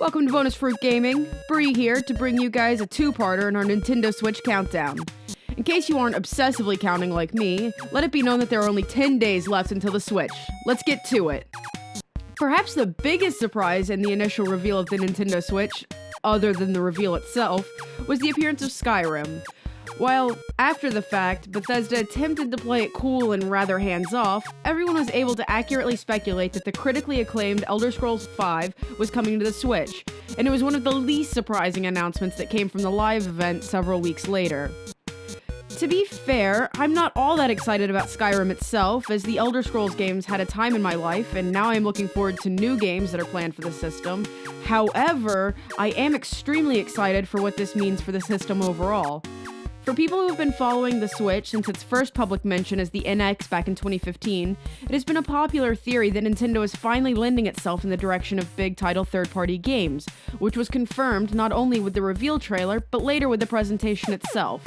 Welcome to Bonus Fruit Gaming. Bree here to bring you guys a two-parter in our Nintendo Switch countdown. In case you aren't obsessively counting like me, let it be known that there are only 10 days left until the Switch. Let's get to it. Perhaps the biggest surprise in the initial reveal of the Nintendo Switch, other than the reveal itself, was the appearance of Skyrim. While, after the fact, Bethesda attempted to play it cool and rather hands-off, everyone was able to accurately speculate that the critically acclaimed Elder Scrolls V was coming to the Switch, and it was one of the least surprising announcements that came from the live event several weeks later. To be fair, I'm not all that excited about Skyrim itself, as the Elder Scrolls games had a time in my life, and now I'm looking forward to new games that are planned for the system. However, I am extremely excited for what this means for the system overall. For people who have been following the Switch since its first public mention as the NX back in 2015, it has been a popular theory that Nintendo is finally lending itself in the direction of big title third-party games, which was confirmed not only with the reveal trailer, but later with the presentation itself.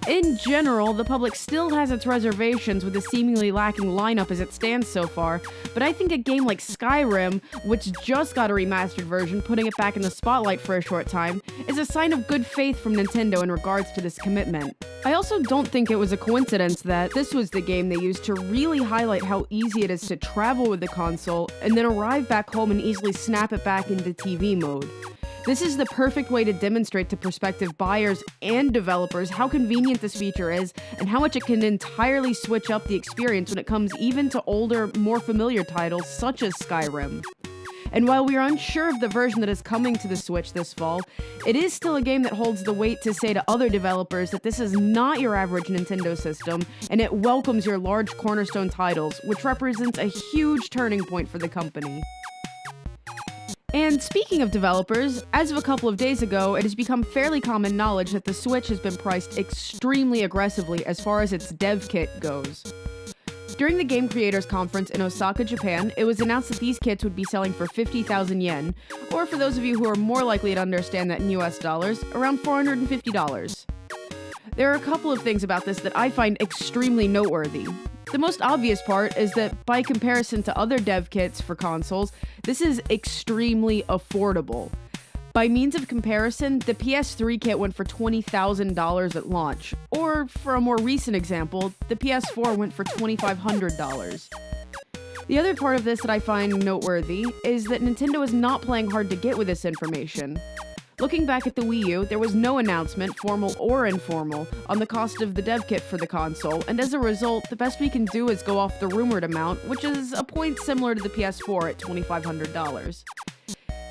In general, the public still has its reservations with the seemingly lacking lineup as it stands so far, but I think a game like Skyrim, which just got a remastered version, putting it back in the spotlight for a short time, is a sign of good faith from Nintendo in regards to this commitment. I also don't think it was a coincidence that this was the game they used to really highlight how easy it is to travel with the console, and then arrive back home and easily snap it back into TV mode. This is the perfect way to demonstrate to prospective buyers and developers how convenient this feature is and how much it can entirely switch up the experience when it comes even to older, more familiar titles such as Skyrim. And while we are unsure of the version that is coming to the Switch this fall, it is still a game that holds the weight to say to other developers that this is not your average Nintendo system, and it welcomes your large cornerstone titles, which represents a huge turning point for the company. And speaking of developers, as of a couple of days ago, it has become fairly common knowledge that the Switch has been priced extremely aggressively as far as its dev kit goes. During the Game Creators Conference in Osaka, Japan, it was announced that these kits would be selling for 50,000 yen, or for those of you who are more likely to understand that in US dollars, around $450. There are a couple of things about this that I find extremely noteworthy. The most obvious part is that, by comparison to other dev kits for consoles, this is extremely affordable. By means of comparison, the PS3 kit went for $20,000 at launch, or, for a more recent example, the PS4 went for $2,500. The other part of this that I find noteworthy is that Nintendo is not playing hard to get with this information. Looking back at the Wii U, there was no announcement, formal or informal, on the cost of the dev kit for the console, and as a result, the best we can do is go off the rumored amount, which is a point similar to the PS4 at $2,500.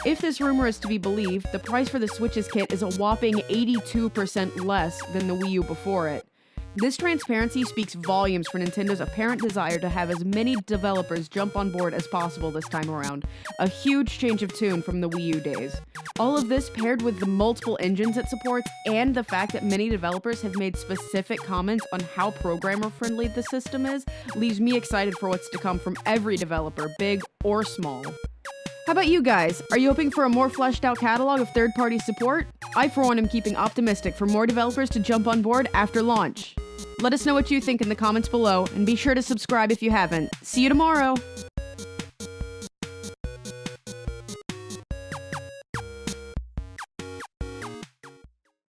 If this rumor is to be believed, the price for the Switch's kit is a whopping 82% less than the Wii U before it. This transparency speaks volumes for Nintendo's apparent desire to have as many developers jump on board as possible this time around, a huge change of tune from the Wii U days. All of this paired with the multiple engines it supports and the fact that many developers have made specific comments on how programmer-friendly the system is, leaves me excited for what's to come from every developer, big or small. How about you guys? Are you hoping for a more fleshed out catalog of third-party support? I, for one, am keeping optimistic for more developers to jump on board after launch. Let us know what you think in the comments below, and be sure to subscribe if you haven't. See you tomorrow!